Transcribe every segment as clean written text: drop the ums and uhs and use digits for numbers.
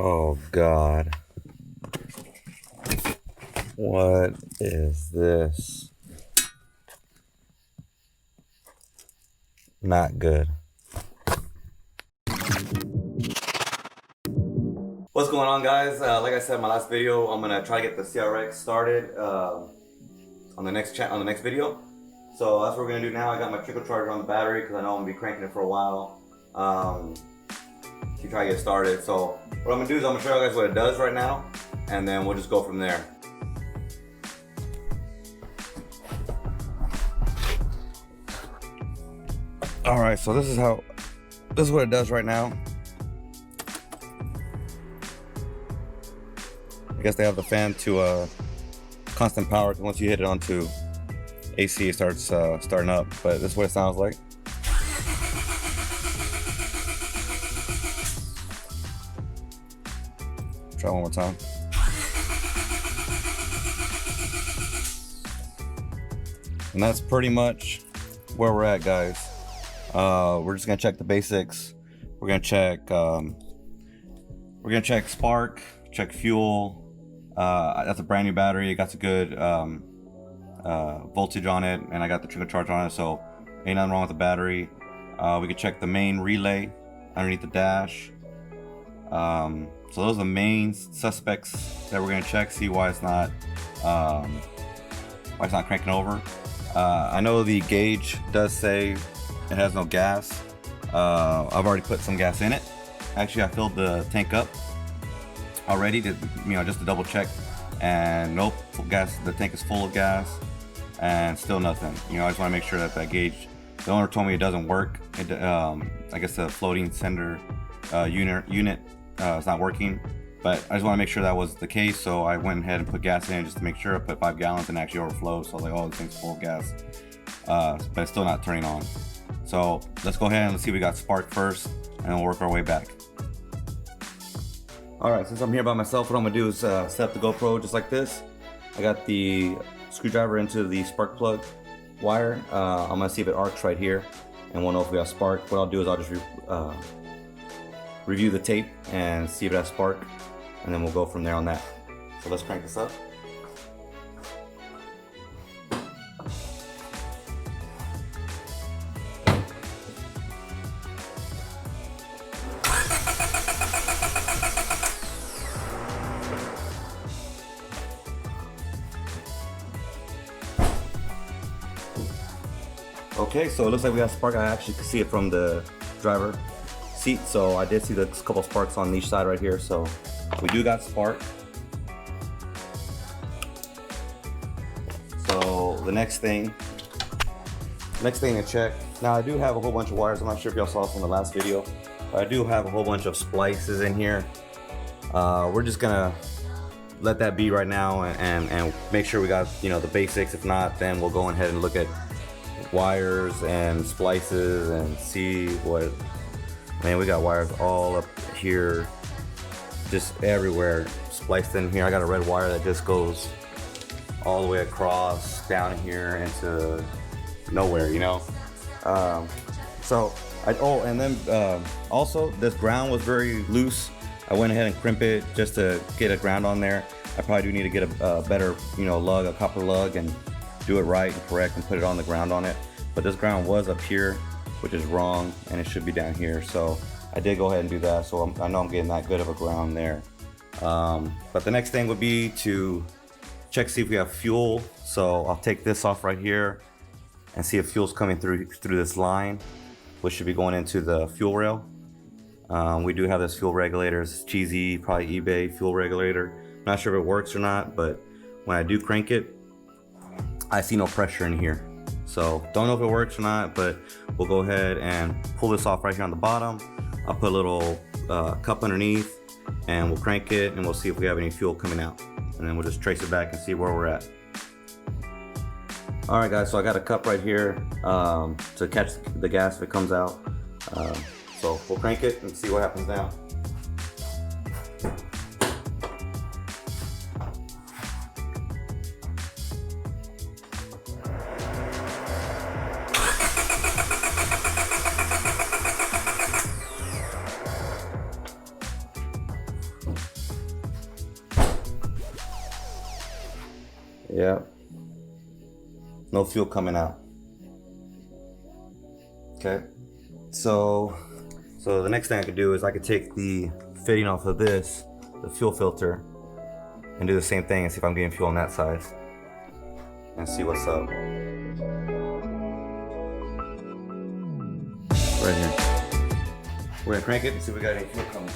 Oh God. What is this? Not good. What's going on, guys? Like I said in my last video, I'm gonna try to get the CRX started on the next video. So that's what we're gonna do now. I got my trickle charger on the battery because I know I'm gonna be cranking it for a while to try to get started. So what I'm gonna do is I'm gonna show you guys what it does right now, and then we'll just go from there. All right, so this is what it does right now. I guess they have the fan to constant power. Once you hit it onto AC, it starts starting up. But this is what it sounds like. Try one more time. And that's pretty much where we're at, guys. We're just gonna check the basics. We're gonna check spark, check fuel. That's a brand new battery. It got a good voltage on it, and I got the trickle charge on it, so ain't nothing wrong with the battery. We could check the main relay underneath the dash. So those are the main suspects that we're gonna check. See why it's not cranking over. I know the gauge does say it has no gas. I've already put some gas in it. Actually, I filled the tank up already to, just to double check, and nope, gas. The tank is full of gas, and still nothing. I just want to make sure that gauge. The owner told me it doesn't work. I guess the floating sender unit is not working, but I just want to make sure that was the case. So I went ahead and put gas in just to make sure. I put 5 gallons and actually overflowed. So I was like, oh, this thing's full of gas, but it's still not turning on. So let's go ahead and let's see if we got spark first, and then we'll work our way back. All right, since I'm here by myself, what I'm gonna do is set up the GoPro just like this. I got the screwdriver into the spark plug wire. I'm gonna see if it arcs right here, and we'll know if we have spark. What I'll do is I'll just review the tape and see if it has spark, and then we'll go from there on that. So let's crank this up. Okay, so it looks like we got spark. I actually could see it from the driver seat, so I did see the couple sparks on each side right here. So we do got spark. So the next thing to check. Now I do have a whole bunch of wires. I'm not sure if y'all saw this from the last video, but I do have a whole bunch of splices in here. We're just gonna let that be right now and make sure we got the basics. If not, then we'll go ahead and look at wires and splices and see what. Man, we got wires all up here, just everywhere, spliced in here. I got a red wire that just goes all the way across down here into nowhere, also this ground was very loose. I went ahead and crimped it just to get a ground on there. I probably do need to get a better lug, a copper lug, and do it right and correct and put it on the ground on it. But this ground was up here, which is wrong, and it should be down here. So I did go ahead and do that. So I know I'm getting that good of a ground there. But the next thing would be to check, see if we have fuel. So I'll take this off right here and see if fuel's coming through this line, which should be going into the fuel rail. We do have this fuel regulator. It's cheesy, probably eBay fuel regulator. Not sure if it works or not, but when I do crank it, I see no pressure in here. So don't know if it works or not, but we'll go ahead and pull this off right here on the bottom. I'll put a little cup underneath, and we'll crank it, and we'll see if we have any fuel coming out. And then we'll just trace it back and see where we're at. All right, guys, so I got a cup right here to catch the gas if it comes out. So we'll crank it and see what happens now. Yeah. No fuel coming out. Okay. So the next thing I could do is I could take the fitting off of this, the fuel filter, and do the same thing and see if I'm getting fuel on that side. And see what's up. Right here. We're gonna crank it and see if we got any fuel coming.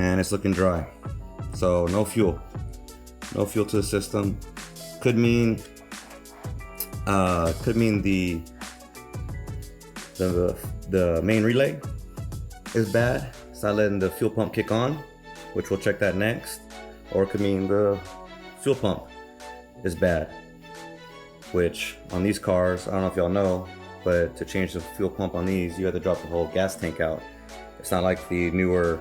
And it's looking dry, so no fuel to the system. Could mean the main relay is bad. It's not letting the fuel pump kick on, which we'll check that next. Or it could mean the fuel pump is bad, which on these cars, I don't know if y'all know, but to change the fuel pump on these, you have to drop the whole gas tank out. It's not like the newer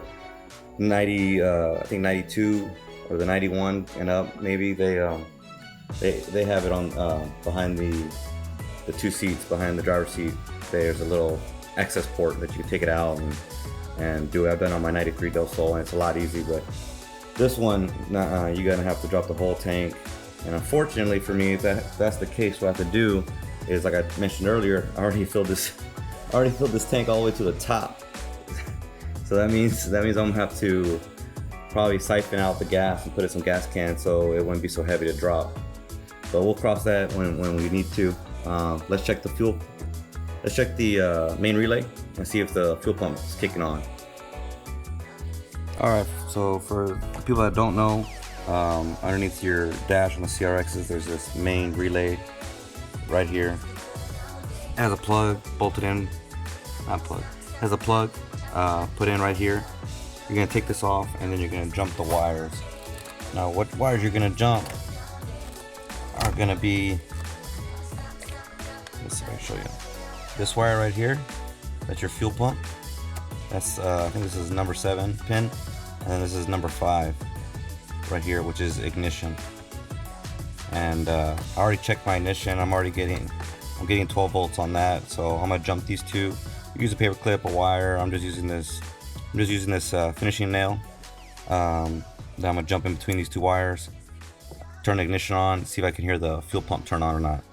90, I think 92 or the 91 and up, maybe they have it on behind the two seats behind the driver's seat. There's a little access port that you can take it out and do it. I've done on my 93 Del Sol and it's a lot easy, but this one, you're gonna have to drop the whole tank. And unfortunately for me, if that's the case, what I have to do is, like I mentioned earlier, I already filled this tank all the way to the top. So that means I'm gonna have to probably siphon out the gas and put in some gas cans so it wouldn't be so heavy to drop. But we'll cross that when we need to. Let's check the fuel. Let's check the main relay and see if the fuel pump is kicking on. All right. So for the people that don't know, underneath your dash on the CRXs, there's this main relay right here. It has a plug bolted in. Not plug. It has a plug. Put in right here. You're gonna take this off and then you're gonna jump the wires. Now what wires you're gonna jump are gonna be, let's see if I can show you. This wire right here, that's your fuel pump. That's I think this is number 7 pin, and then this is number 5 right here, which is ignition. And I already checked my ignition. I'm getting 12 volts on that, so I'm gonna jump these two. Use a paper clip, a wire. I'm just using this finishing nail. Then I'm gonna jump in between these two wires, turn the ignition on, see if I can hear the fuel pump turn on or not.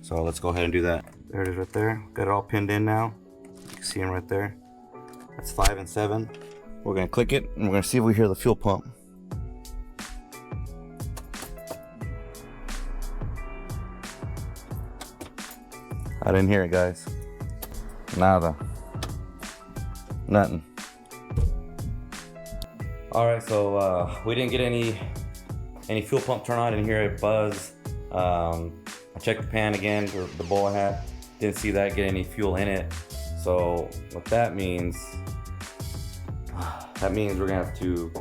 So let's go ahead and do that. There it is right there. Got it all pinned in now. You can see them right there. That's 5 and 7. We're gonna click it and we're gonna see if we hear the fuel pump. I didn't hear it, guys. Nada. Nothing. Alright, so we didn't get any fuel pump turn on. I didn't hear it buzz. I checked the pan again, the bowl I had. Didn't see that get any fuel in it. So what that means we're gonna have to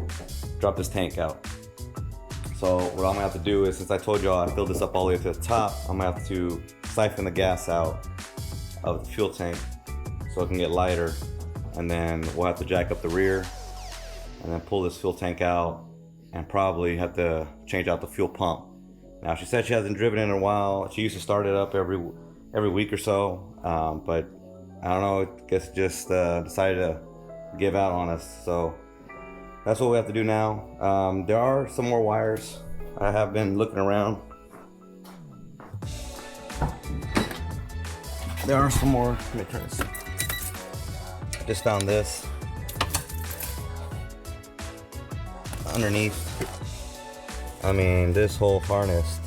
drop this tank out. So what I'm gonna have to do is, since I told y'all I filled this up all the way to the top, I'm gonna have to siphon the gas out of the fuel tank so it can get lighter, and then we'll have to jack up the rear and then pull this fuel tank out and probably have to change out the fuel pump. Now she said she hasn't driven it in a while. She used to start it up every week or so, but I don't know, I guess just decided to give out on us. So that's what we have to do now. There are some more wires. I have been looking around. There are some more. Let me try this. Just found this underneath. I mean, this whole harness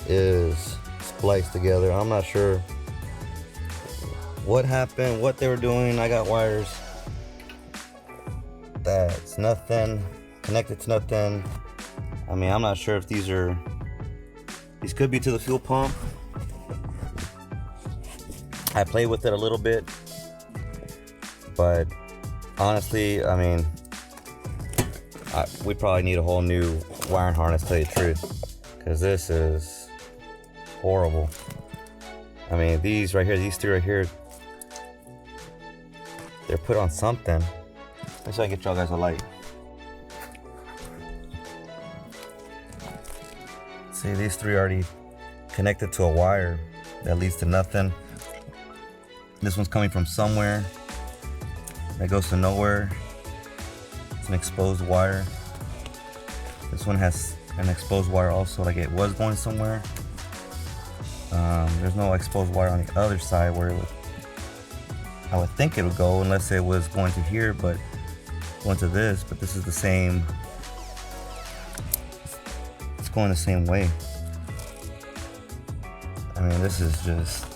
is spliced together. I'm not sure what happened, what they were doing. I got wires that's nothing connected to nothing. I mean, I'm not sure if these could be to the fuel pump. I played with it a little bit, but honestly, I mean, we probably need a whole new wiring harness, to tell you the truth, because this is horrible. I mean, these right here, these three right here, they're put on something. Let's see if I can get y'all guys a light. See, these three already connected to a wire that leads to nothing. This one's coming from somewhere that goes to nowhere. It's an exposed wire. This one has an exposed wire also, like it was going somewhere. There's no exposed wire on the other side where it would, I would think it would go, unless it was going to here, but going to this. But this is the same. It's going the same way. I mean, this is just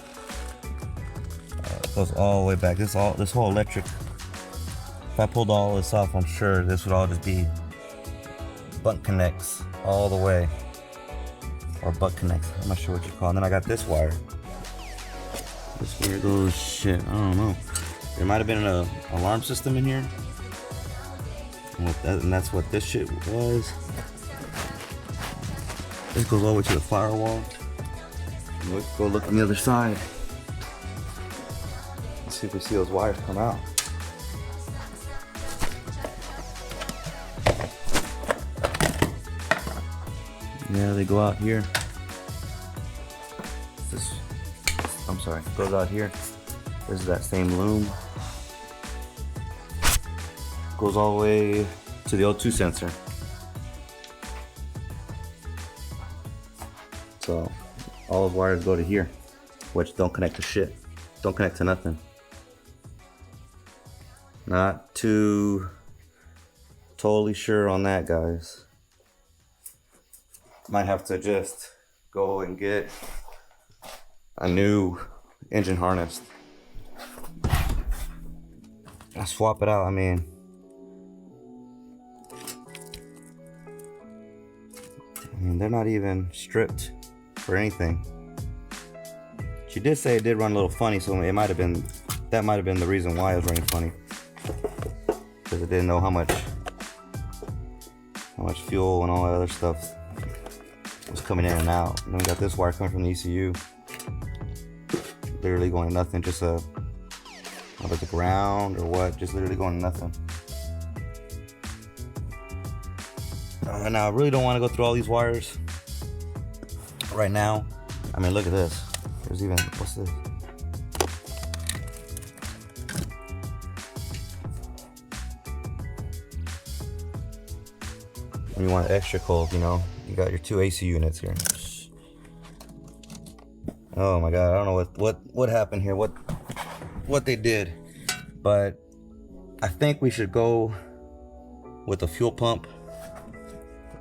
it goes all the way back. This whole electric. If I pulled all this off, I'm sure this would all just be butt connects all the way. Or butt connects, I'm not sure what you call it. And then I got this wire. This weird little shit, I don't know. There might have been an alarm system in here. And that's what this shit was. This goes all the way to the firewall. Let's go look on the other side. Let's see if we see those wires come out. Yeah, they go out here. I'm sorry, it goes out here. There's that same loom. Goes all the way to the O2 sensor. So all those wires go to here, which don't connect to shit. Don't connect to nothing. Not too totally sure on that, guys. Might have to just go and get a new engine harness. I'll swap it out. I mean, they're not even stripped for anything. She did say it did run a little funny, so it might have been, that might have been the reason why it was running funny, because it didn't know how much fuel and all that other stuff was coming in and out. And then we got this wire coming from the ECU, literally going to nothing. Just a, whether it's a ground or what, just literally going to nothing. Now I really don't want to go through all these wires right now. I mean, look at this. There's even, what's this? When you want extra cold, you know, you got your two AC units here. Oh my god, I don't know what happened here, what they did, but I think we should go with the fuel pump.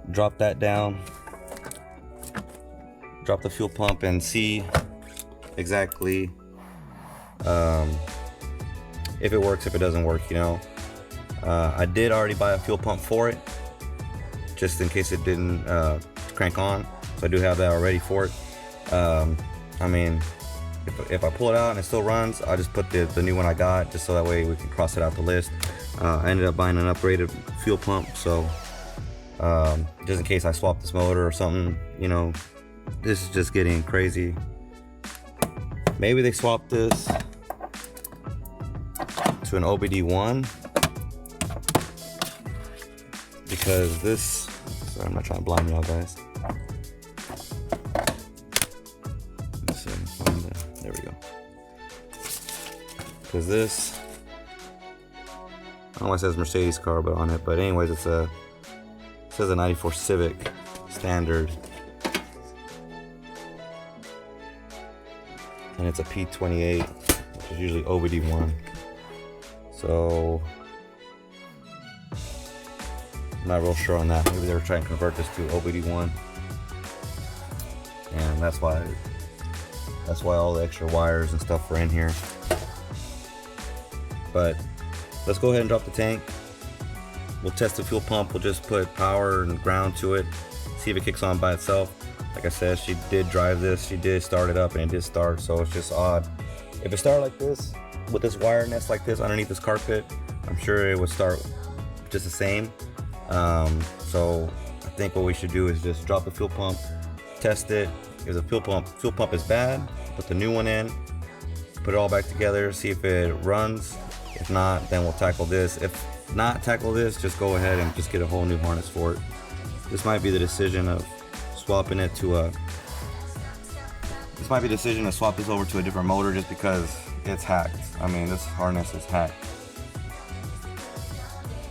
Drop that down. Drop the fuel pump and see exactly if it works, if it doesn't work, you know. I did already buy a fuel pump for it, just in case it didn't crank on, so I do have that already for it. I mean, if I pull it out and it still runs, I'll just put the new one I got, just so that way we can cross it out the list. I ended up buying an upgraded fuel pump, so just in case I swap this motor or something, you know, this is just getting crazy. Maybe they swapped this to an OBD1, because this, sorry, I'm not trying to blind y'all guys. Let's see, find the, there we go. Because this, I don't know why it says Mercedes car but on it, but anyways, it says a 94 Civic standard. And it's a P28, which is usually OBD1. So I'm not real sure on that. Maybe they were trying to convert this to OBD1, and that's why all the extra wires and stuff are in here. But let's go ahead and drop the tank. We'll test the fuel pump. We'll just put power and ground to it, see if it kicks on by itself. Like I said, she did drive this, she did start it up, and it did start, so it's just odd. If it started like this, with this wire nest like this underneath this carpet, I'm sure it would start just the same. So I think what we should do is just drop the fuel pump, test it. If the fuel pump is bad, put the new one in, put it all back together, see if it runs. If not, then we'll tackle this. If not tackle this, just go ahead and just get a whole new harness for it. This might be the decision of swapping it to a this might be the decision to swap this over to a different motor, just because it's hacked. I mean, this harness is hacked.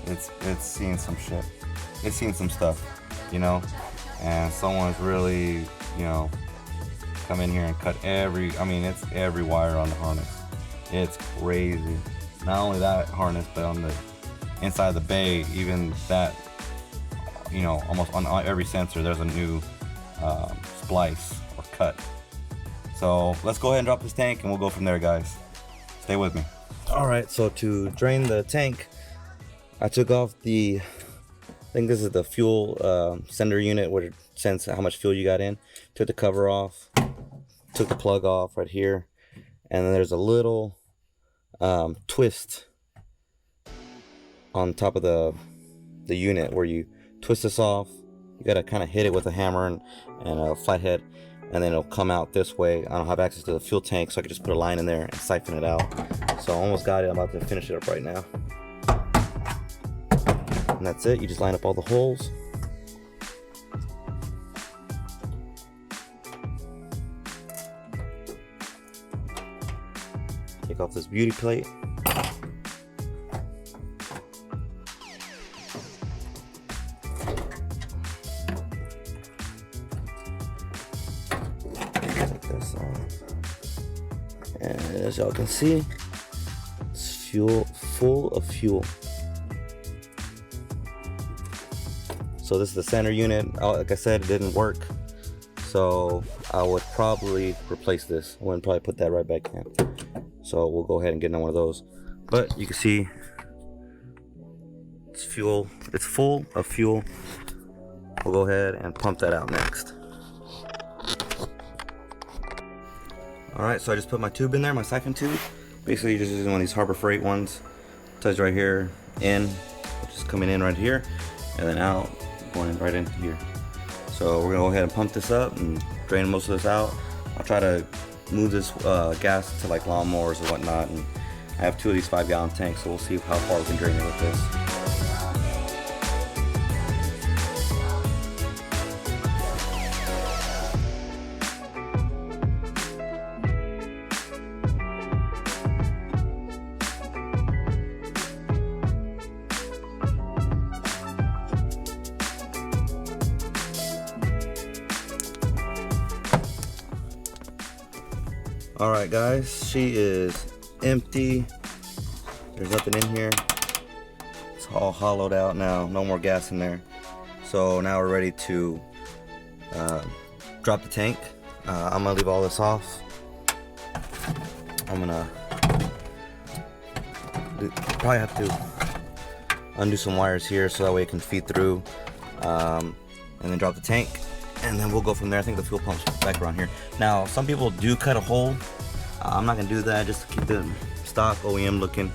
It's seen some shit. It's seen some stuff, you know, and someone's really, you know, come in here and cut every, I mean, it's every wire on the harness. It's crazy. Not only that harness, but on the inside of the bay, even that, you know, almost on every sensor, there's a new splice or cut. So let's go ahead and drop this tank and we'll go from there, guys. Stay with me. All right, so to drain the tank, I took off the, I think this is the fuel sender unit where it sends how much fuel you got in. Took the cover off, took the plug off right here, and then there's a little twist on top of the unit where you twist this off. You gotta kind of hit it with a hammer and a flathead, and then it'll come out this way. I don't have access to the fuel tank, so I can just put a line in there and siphon it out. So I almost got it. I'm about to finish it up right now. And that's it. You just line up all the holes. Take off this beauty plate. Take this off. And as y'all can see, it's full of fuel. So this is the center unit. Like I said, it didn't work, so I would probably replace this. I wouldn't probably put that right back in. So we'll go ahead and get another one of those. But you can see it's fuel. It's full of fuel. We'll go ahead and pump that out next. All right, so I just put my tube in there, my siphon tube. Basically, you're just using one of these Harbor Freight ones. Touch right here, in, just coming in right here, and then out, going right into here. So we're gonna go ahead and pump this up and drain most of this out. I'll try to move this gas to like lawnmowers or whatnot, and I have 2 of these 5-gallon tanks, so we'll see how far we can drain it with this. Alright guys, she is empty. There's nothing in here. It's all hollowed out now, no more gas in there. So now we're ready to drop the tank. I'm gonna leave all this off. I'm gonna probably have to undo some wires here so that way it can feed through, and then drop the tank. And then we'll go from there. I think the fuel pump's back around here. Now, some people do cut a hole. I'm not gonna do that, just to keep the stock OEM looking.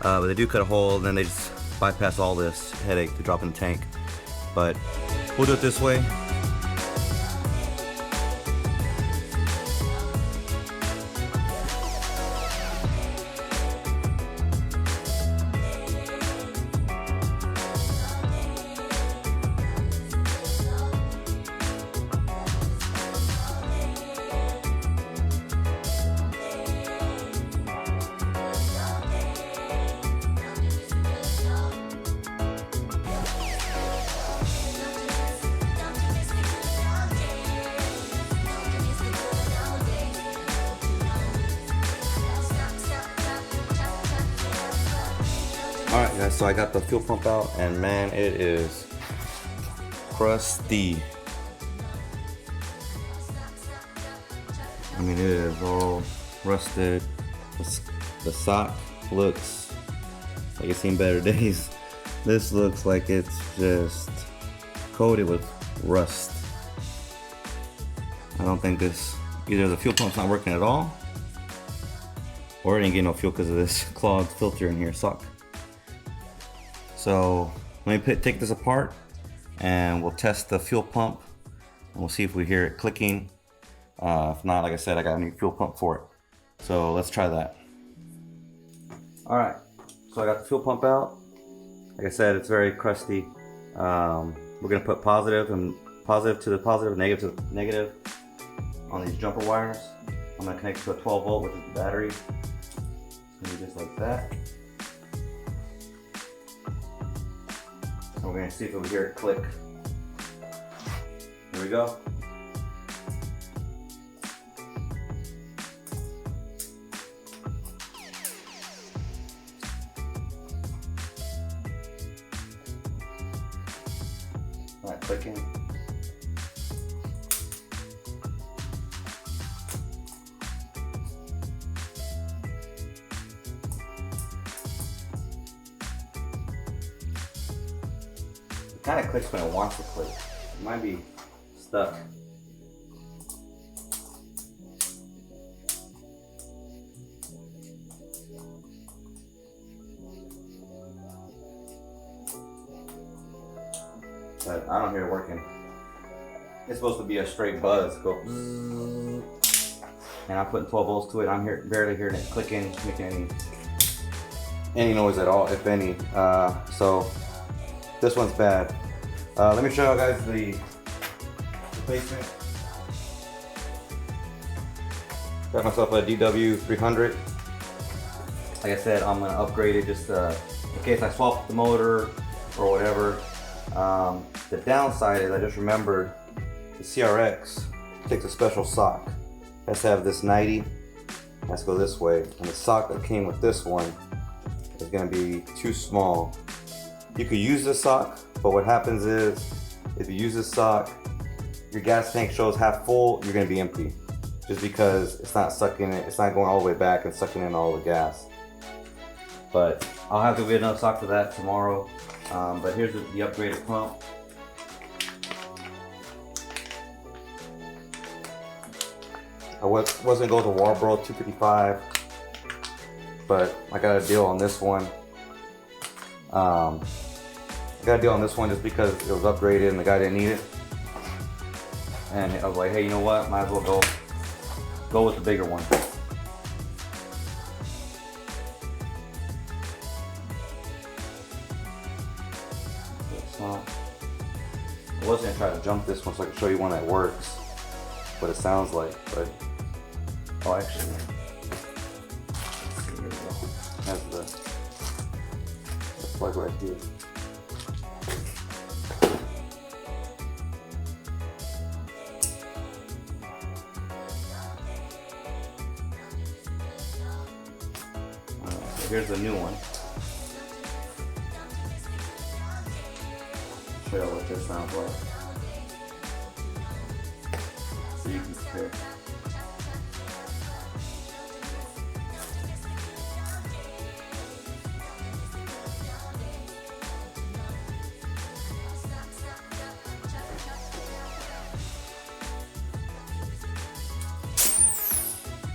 But they do cut a hole, and then they just bypass all this headache to drop in the tank. But we'll do it this way. Alright guys, so I got the fuel pump out, and man, it is crusty. I mean, it is all rusted. The sock looks like it's seen better days. This looks like it's just coated with rust. I don't think this, either the fuel pump's not working at all, or it didn't get no fuel because of this clogged filter in here, sock. So let me take this apart and we'll test the fuel pump, and we'll see if we hear it clicking If not, like I said, I got a new fuel pump for it. So let's try that. All right, so I got the fuel pump out. Like I said, it's very crusty. We're gonna put positive to the positive, negative to the negative on these jumper wires. I'm gonna connect to a 12 volt, which is the battery. It's gonna be just like that. And we're gonna see if we hear it click. Here we go. Not clicking. It kind of clicks when it wants to click. It might be stuck. But I don't hear it working. It's supposed to be a straight buzz, go bzzz. And I'm putting 12 volts to it. I'm barely hearing it clicking, making any noise at all, if any. So this one's bad. Let me show you guys the replacement. Got myself a DW300. Like I said, I'm gonna upgrade it just in case I swap the motor or whatever. The downside is I just remembered the CRX takes a special sock. It has to have this 90. It has to go this way. And the sock that came with this one is going to be too small. You could use this sock, but what happens is if you use this sock, your gas tank shows half full, you're going to be empty. Just because it's not sucking it, it's not going all the way back and sucking in all the gas. But I'll have to get another sock for that tomorrow. But here's the upgraded pump. I was gonna go with the Warbro 255, but I got a deal on this one. I got a deal on this one just because it was upgraded and the guy didn't need it. And I was like, hey, you know what? Might as well go with the bigger one. I was gonna try to jump this one so I can show you one that works, what it sounds like, but oh, actually, here we go. It has the plug right here. Alright, so here's the new one. Show you what this sounds like, so you can compare.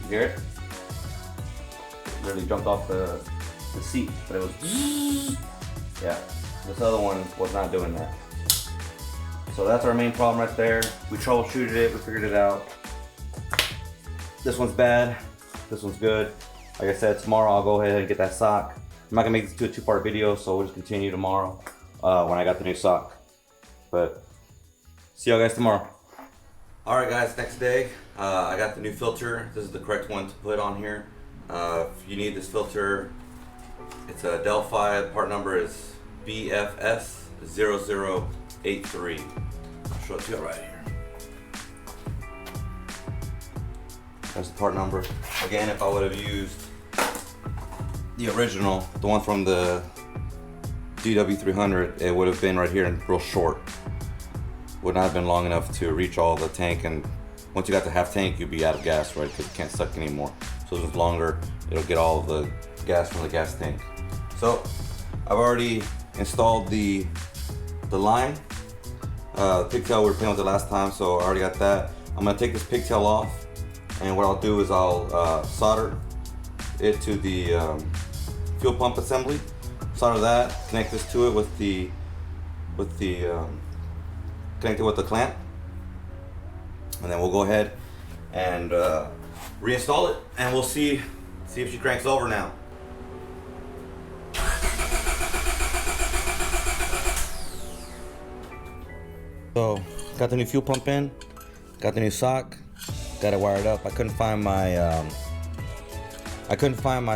You hear it? Literally jumped off the seat, but it was yeah. This other one was not doing that. So that's our main problem right there. We troubleshooted it, we figured it out. This one's bad, this one's good. Like I said, tomorrow I'll go ahead and get that sock. I'm not gonna make this to a two-part video, so we'll just continue tomorrow when I got the new sock. But see y'all guys tomorrow. All right guys, next day, I got the new filter. This is the correct one to put on here. If you need this filter, it's a Delphi, part number is BFS0083. I'll show it to you right here. That's the part number. Again, if I would have used the original, the one from the DW300, it would have been right here and real short. Would not have been long enough to reach all the tank, and once you got the half tank, you'd be out of gas, right? Because you can't suck anymore. So if it's longer, it'll get all the gas from the gas tank. So I've already installed the line. The pigtail we were playing with the last time, so I already got that. I'm gonna take this pigtail off, and what I'll do is I'll solder it to the fuel pump assembly. Solder that, connect this to it connect it with the clamp, and then we'll go ahead and reinstall it, and we'll see if she cranks over now. So got the new fuel pump in, got the new sock, got it wired up. I couldn't find my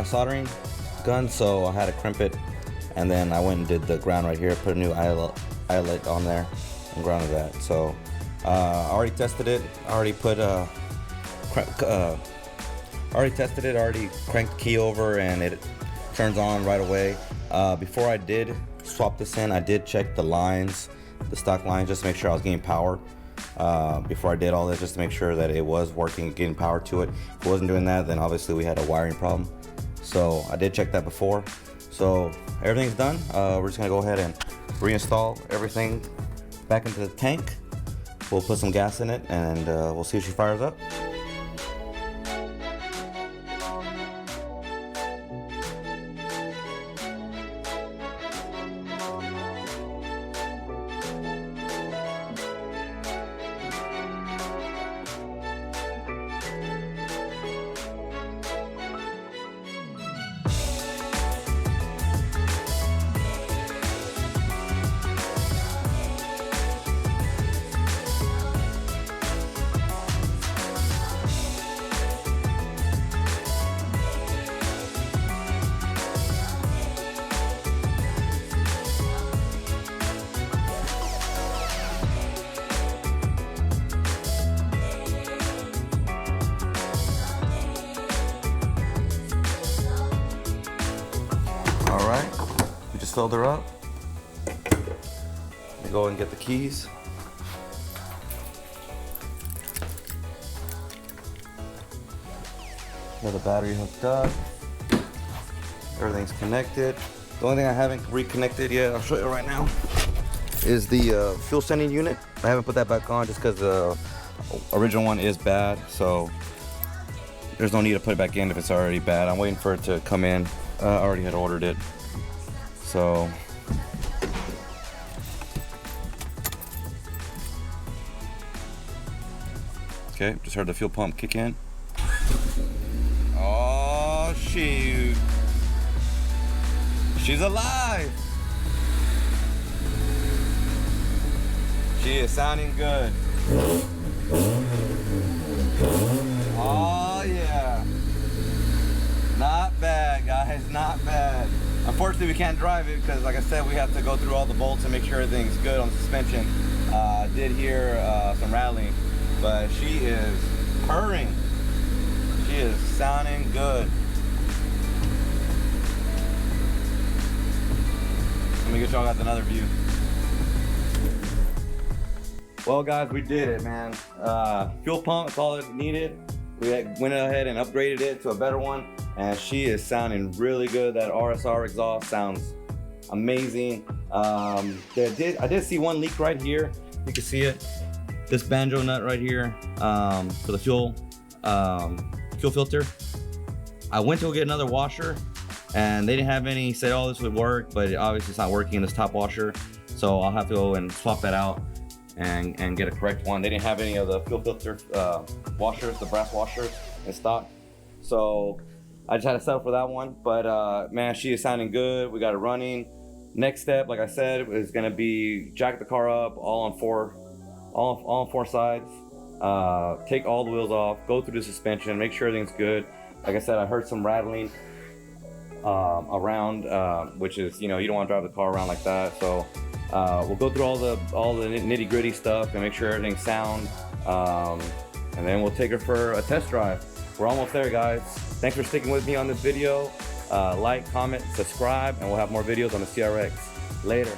soldering gun, so I had to crimp it, and then I went and did the ground right here, put a new eyelet on there and grounded that. So I already tested it, already cranked the key over, and it turns on right away. Before I did swap this in, I did check the lines, the stock lines, just to make sure I was getting power. Before I did all this, just to make sure that it was working, getting power to it. If it wasn't doing that, then obviously we had a wiring problem. So I did check that before. So everything's done. We're just gonna go ahead and reinstall everything back into the tank. We'll put some gas in it, and we'll see if she fires up. All right, we just filled her up. Let me go and get the keys. Got the battery hooked up. Everything's connected. The only thing I haven't reconnected yet, I'll show you right now, is the fuel sending unit. I haven't put that back on just because the original one is bad, so there's no need to put it back in if it's already bad. I'm waiting for it to come in. I already had ordered it, so okay, just heard the fuel pump kick in. Oh shoot, she's alive. She is sounding good. Oh yeah. Not bad, guys, not bad. Unfortunately, we can't drive it because, like I said, we have to go through all the bolts and make sure everything's good on the suspension. I did hear some rattling, but she is purring. She is sounding good. Let me get y'all got another view. Well, guys, we did it, man. Fuel pump, that's all it needed. We went ahead and upgraded it to a better one, and she is sounding really good. That RSR exhaust sounds amazing. I did see one leak right here. You can see it. This banjo nut right here for the fuel filter. I went to go get another washer, and they didn't have any. Said, oh, this would work, but obviously it's not working in this top washer. So I'll have to go and swap that out and get a correct one. They didn't have any of the fuel filter washers, the brass washers in stock. So I just had to settle for that one. But man, she is sounding good. We got it running. Next step, like I said, is gonna be jack the car up all on four sides. Take all the wheels off, go through the suspension, make sure everything's good. Like I said, I heard some rattling around, which is, you know, you don't want to drive the car around like that. So we'll go through all the nitty gritty stuff and make sure everything's sound, and then we'll take her for a test drive. We're almost there, guys. Thanks for sticking with me on this video. Like, comment, subscribe, and we'll have more videos on the CRX. Later.